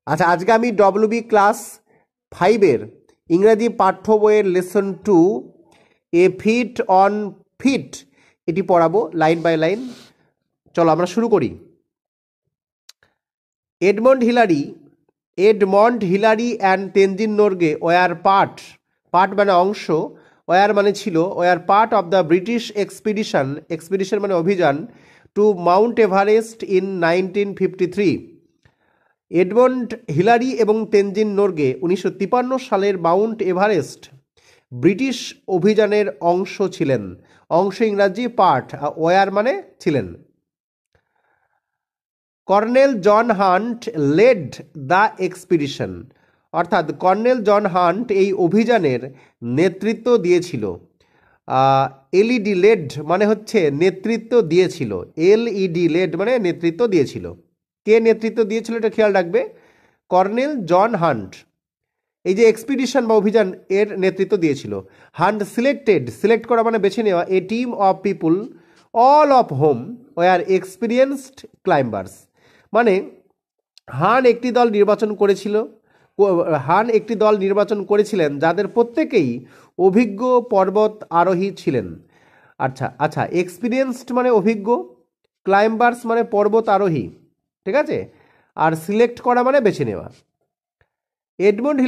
আচ্ছা, আজকে আমি ডব্লিউবি ক্লাস 5-এর ইংরাজি পাঠ্য বইয়ের লেসন 2 এ ফিট অন ফিট এটি পড়াবো লাইন বাই লাইন। চলো আমরা শুরু করি। Edmund Hillary and Tenzing Norgay were part মানে অংশ, ওয়ার মানে ছিল, were part of the British expedition মানে অভিযান to Mount Everest in 1953। Edmund Hillary এবং তেনজিন নোরগে 1953 সালের মাউন্ট এভারেস্ট ব্রিটিশ অভিযানের অংশ ছিলেন। অংশ ইংরাজি পার্ট, ওয়ার মানে ছিলেন। Colonel John Hunt led the expedition, অর্থাৎ কর্নেল জন হান্ট এই অভিযানের নেতৃত্ব দিয়েছিল। এলইডি লেড মানে হচ্ছে নেতৃত্ব দিয়েছিল, এলইডি লেড মানে নেতৃত্ব দিয়েছিল। কে নেতৃত্ব দিয়েছিল এটা খেয়াল রাখবে, কর্নেল জন হান্ট এই যে এক্সপিডিশন বা অভিযান এর নেতৃত্ব দিয়েছিল। হান্ট সিলেক্ট করা মানে বেছে নেওয়া, a team of people all of whom were experienced climbers, মানে হান একটি দল নির্বাচন করেছিলেন যাদের প্রত্যেকেই অভিজ্ঞ পর্বত আরোহী ছিলেন। আচ্ছা, এক্সপিরিয়েন্সড মানে অভিজ্ঞ, ক্লাইম্বার্স মানে পর্বত আরোহী, ঠিক আছে, আর সিলেক্ট করা মানে বেছে নেওয়া। Edmund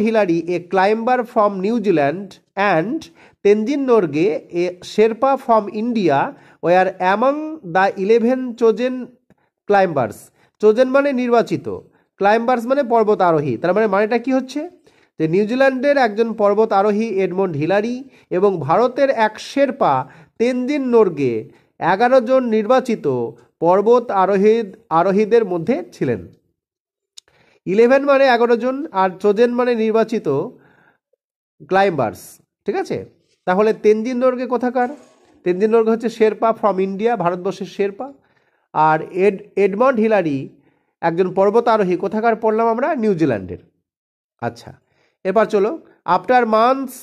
Hillary a climber from New Zealand and Tenzing Norgay a Sherpa from India were among the 11 chosen climbers. Chosen মানে নির্বাচিত, ক্লাইম্বার্স মানে পর্বত আরোহী। তার মানেটা কি হচ্ছে যে নিউজিল্যান্ডের একজন পর্বত আরোহী এডমন্ড হিলারি এবং ভারতের এক শেরপা তেনজিন নোরগে 11 জন নির্বাচিত পর্বত আরোহীদের মধ্যে ছিলেন। 11 মানে 11 জন, আর চোজেন মানে নির্বাচিত ক্লাইম্বার্স, ঠিক আছে। তাহলে তেনজিন নোরগে কোথাকার? তেনজিন নোরগে হচ্ছে শেরপা ফ্রম ইন্ডিয়া, ভারতবর্ষের শেরপা। আর এডমন্ড হিলারি একজন পর্বত আরোহী, কোথাকার পড়লাম আমরা? নিউজিল্যান্ডের। আচ্ছা, এবার চলো। আফটার মান্থস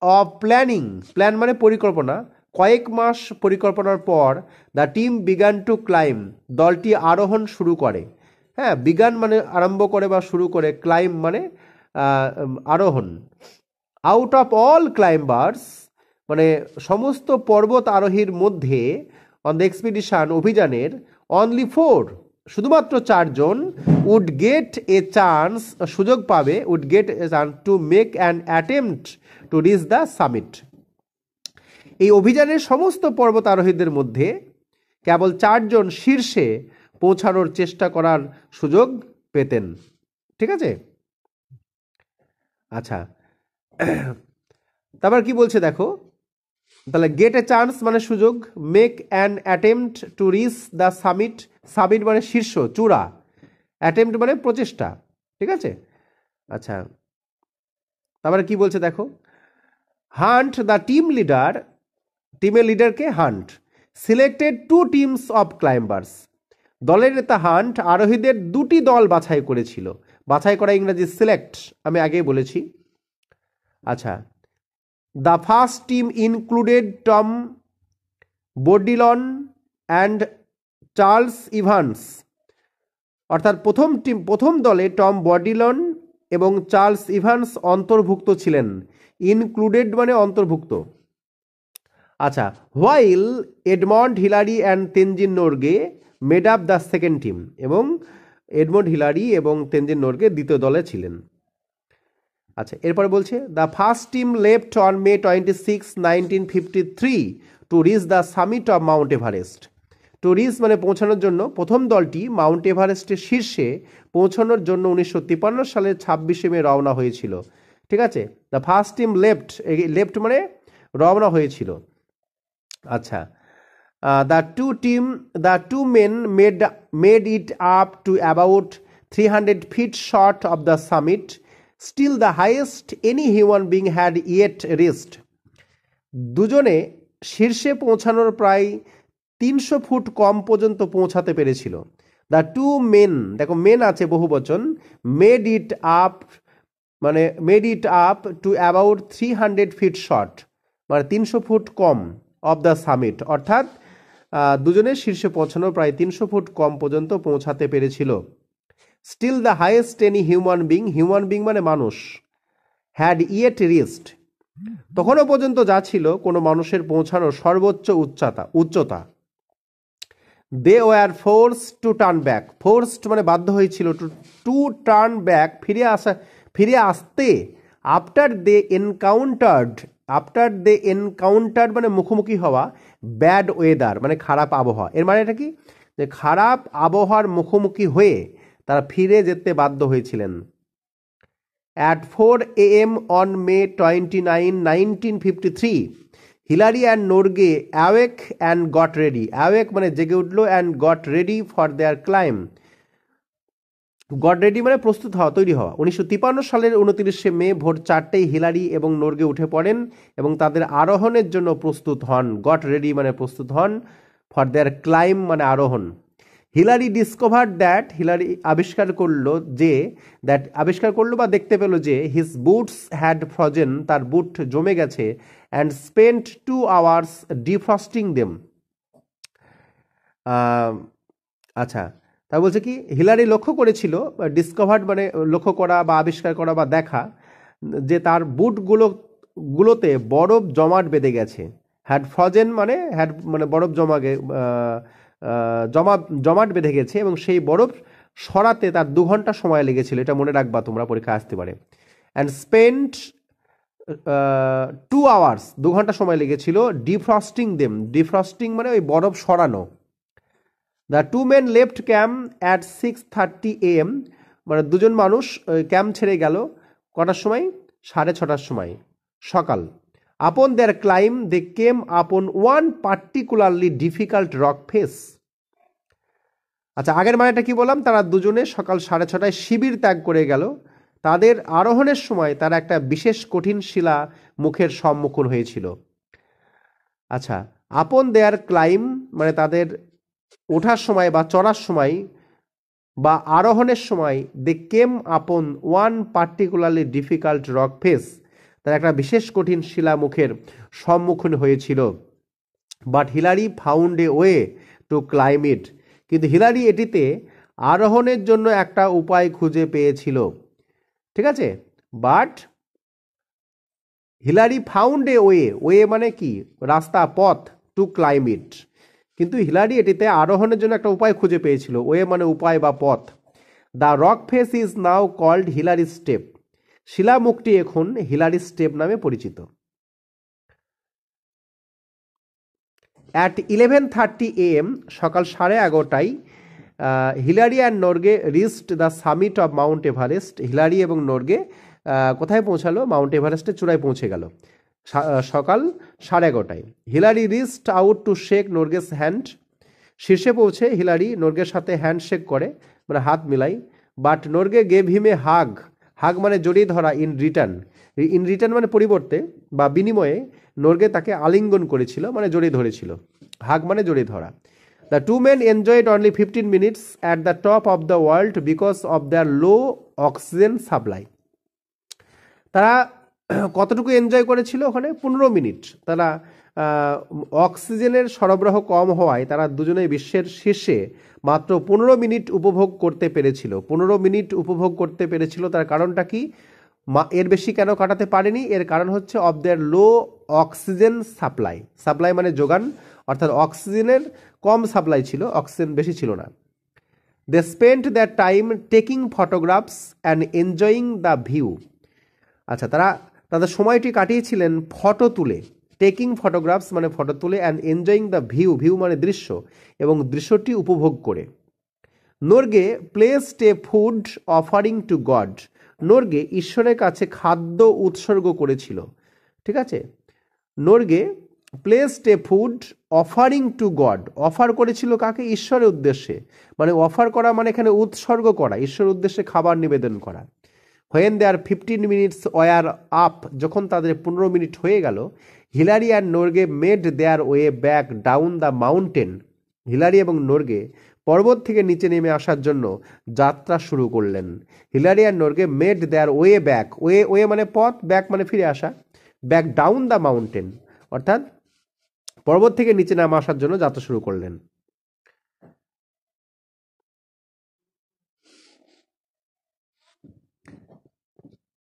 অফ প্ল্যান মানে পরিকল্পনা, কয়েক মাস পরিকল্পনার পর the team began to climb, দলটি আরোহণ শুরু করে। হ্যাঁ, বিগান মানে আরম্ভ করে বা শুরু করে, ক্লাইম মানে আরোহণ। আউট অফ অল ক্লাইম্বার্স মানে সমস্ত পর্বত আরোহীর মধ্যে, অন দ্য এক্সপিডিশন অভিযানের, অনলি 4 শুধুমাত্র 4 জন উড গেট এ চান্স সুযোগ পাবে, would get a chance to make an attempt to reach the summit. এই অভিযানের সমস্ত পর্বত আরোহীদের মধ্যে কেবল 4 জন শীর্ষে পৌঁছানোর চেষ্টা করার সুযোগ পেতেন, ঠিক আছে। আচ্ছা, তারপর কি বলছে দেখো, তাহলে গেট এ চান্স মানে সুযোগ, make an attempt to reach the summit মানে শীর্ষ, চূড়া, অ্যাটেম্পট মানে প্রচেষ্টা, ঠিক আছে। আচ্ছা, তারপরে কি বলছে দেখো, হান্ট দ্য টিমের লিডারকে Hunt selected 2 teams of climbers, দলের নেতা হান্ট আরোহীদের 2টি দল বাছাই করেছিল। বাছাই করা ইংরেজি সিলেক্ট, আমি আগেই বলেছি। আচ্ছা, the first team included Tom Bourdillon and Charles Evans, অর্থাৎ প্রথম দলে টম বডিলন এবং চার্লস ইভান্স অন্তর্ভুক্ত ছিলেন। ইনক্লুডেড মানে অন্তর্ভুক্ত। আচ্ছা, while Edmund Hillary and Tenzing Norgay made up the second team, এবং এডমন্ড হিলারি এবং তেনজিন নোরগে দ্বিতীয় দলে ছিলেন। আচ্ছা, এরপরে বলছে the first team left on May 26, 1953 two reach the summit of Mount Everest. To reach মানে পৌঁছানোর জন্য, প্রথম দলটি মাউন্ট এভারেস্টের শীর্ষে পৌঁছানোর জন্য 1953 সালের 26শে মে রওনা হয়েছিল, ঠিক আছে। দ্য ফার্স্ট টিম লেফট মানে রওনা হয়েছিল। আচ্ছা, the two men made it up to about 300 feet short of the summit, still the highest any human being had yet reached. দুজনে শীর্ষে পৌঁছানোর প্রায় 300 ফুট কম পর্যন্ত পৌঁছাতে পেরেছিল। দ্য টু মেন, দেখো মেন আছে বহু বচন, made it up to about 300 feet short মানে 300 foot com, of the summit অর্থাৎ দুজনের শীর্ষে পৌঁছানোর প্রায় 300 ফুট কম পর্যন্ত পৌঁছাতে পেরেছিল। Still the highest any human being মানে মানুষ, হ্যাড ইয়েট রিচড, তখনও পর্যন্ত যা ছিল কোনো মানুষের পৌঁছানোর সর্বোচ্চ উচ্চতা। They were forced to turn back, forced মানে বাধ্য হয়েছিল, টু টার্ন ব্যাক ফিরে আসতে, আফটার দে এনকাউন্টার্ড মানে মুখোমুখি হওয়া, ব্যাড ওয়েদার মানে খারাপ আবহাওয়া। এর মানে এটা কি, যে খারাপ আবহাওয়ার মুখোমুখি হয়ে তারা ফিরে যেতে বাধ্য হয়েছিলেন। At 4 a.m. on May 29, 1953, Hillary and Norgay awake and got ready. Awake মানে জেগে উঠলো, and got ready for their climb. Goat ready মানে প্রস্তুত হওয়া, তৈরি হওয়া। 1953 সালের 29শে মে ভোর 4টেই হিলারি এবং নর্গে উঠে পড়েন এবং তাদের আরোহণের জন্য প্রস্তুত হন। গট রেডি মানে প্রস্তুত হন, ফর দেয়ার ক্লাইম মানে আরোহণ। হিলারি ডিসকভার্ড দ্যাট, হিলারি আবিষ্কার করলো বা দেখতে পেল যে হিজ বুটস হ্যাড ফ্রোজেন, তার বুট জমে গেছে, and spent 2 hours defrosting them. আচ্ছা, তা বলছে কি, হিলারি লক্ষ্য করেছিল, ডিসকভার্ড মানে লক্ষ্য করা বা আবিষ্কার করা বা দেখা, যে তার বুটগুলোতে বরফ জমাট বেঁধে গেছে। হ্যাড ফ্রোজেন মানে বরফ জমাট বেঁধে গেছে, এবং সেই বরফ সরাতে তার 2 ঘন্টা সময় লেগেছিল। এটা মনে রাখবা তোমরা, পরীক্ষা আসতে পারে। অ্যান্ড স্পেন্ট 2 hours 2 ঘন্টা সময় লেগেছিল ডিফ্রস্টিং মানে ওই বরফ সরানো। The 2 men left camp at 6:30 AM, মানে দুজন মানুষ ক্যাম্প ছেড়ে গেল কটার সময়, 6:30টার সময় সকাল। আপন দেয়ার claim they came upon one particularly difficult rock face. আচ্ছা, আগের মানেটা কি বললাম, তারা দুজনে সকাল 6:30টায় শিবির ত্যাগ করে গেল। তাদের আরোহণের সময় তারা একটা বিশেষ কঠিন শিলা মুখের সম্মুখীন হয়েছিল। আচ্ছা, আপন দেয়ার ক্লাইম মানে তাদের ওঠার সময় বা চড়ার সময় বা আরোহণের সময়, they came upon one particularly difficult rock face, তারা একটা বিশেষ কঠিন শিলা মুখের সম্মুখীন হয়েছিল। But Hillary found a way to climb it, কিন্তু হিলারি এটিতে আরোহণের জন্য একটা উপায় খুঁজে পেয়েছিল। ঠিক আছে, but Hillary found a way মানে কি, রাস্তা, পথ, টু ক্লাইম ইট, কিন্তু হিলারি এটিতে আরোহণের জন্য একটা উপায় খুঁজে পেয়েছিল। ওয়ে মানে উপায় বা পথ। The rock face is now called Hillary step, শিলামুখটি এখন হিলারি স্টেপ নামে পরিচিত। অ্যাট 11:30 AM, সকাল 11:30টায়, Hillary and Norgay reached the summit of Mount Everest. Hillary এবং নর্গে কোথায় পৌঁছালো, মাউন্ট এভারেস্টের চূড়ায় পৌঁছে গেল সকাল 11:30টায়। Hillary reached out to shake Norgay's hand, শীর্ষে পৌঁছে হিলারি নর্গের সাথে হ্যান্ডশেক করে মানে হাত মিলাই। বাট নর্গে গেভ হিম এ হাগ মানে জড়িয়ে ধরা, ইন রিটার্ন মানে পরিবর্তে বা বিনিময়ে নর্গে তাকে আলিঙ্গন করেছিল মানে জড়িয়ে ধরেছিল। হাগ মানে জড়িয়ে ধরা। The 2 men enjoyed only 15 minutes at the top of the world because of their low oxygen supply. তারা কতটুকু এনজয় করেছিল ওখানে, 15 মিনিট। তারা অক্সিজেনের সরবরাহ কম হওয়ায় তারা দুজনেই বিশ্বের শীর্ষে মাত্র 15 মিনিট উপভোগ করতে পেরেছিল। 15 মিনিট উপভোগ করতে পেরেছিল, তার কারণটা কি, এর বেশি কেন কাটাতে পারেনি, এর কারণ হচ্ছে of their low oxygen supply মানে যোগান, অর্থাৎ অক্সিজেনের কম সাপ্লাই ছিল, অক্সিজেন বেশি ছিল না। They spent their time taking photographs and enjoying the view. আচ্ছা, তারা তাদের সময়টি কাটিয়েছিলেন ফটো তুলে, টেকিং ফটোগ্রাফস মানে ফটো তুলে, অ্যান্ড এনজয়িং দ্য ভিউ মানে দৃশ্য, এবং দৃশ্যটি উপভোগ করে। Norgay placed a food offering to God, Norgay ঈশ্বরের কাছে খাদ্য উৎসর্গ করেছিল। ঠিক আছে, Norgay placed a food offering to God, offer করেছিল কাকে, ঈশ্বরের উদ্দেশ্যে, মানে অফার করা মানে এখানে উৎসর্গ করা, ঈশ্বরের উদ্দেশ্যে খাবার নিবেদন করা। When their 15 minutes were up, যখন তাদের 15 মিনিট হয়ে গেল, Hillary and Norgay made their way back down the mountain, Hillary এবং নর্গে পর্বত থেকে নিচে নেমে আসার জন্য যাত্রা শুরু করলেন। Hillary and Norgay made their way back, way মানে পথ, ব্যাক মানে ফিরে আসা, ব্যাক ডাউন দ্য মাউন্টেন অর্থাৎ পর্বত থেকে নিচে নামে আসার জন্য যাত্রা শুরু করলেন।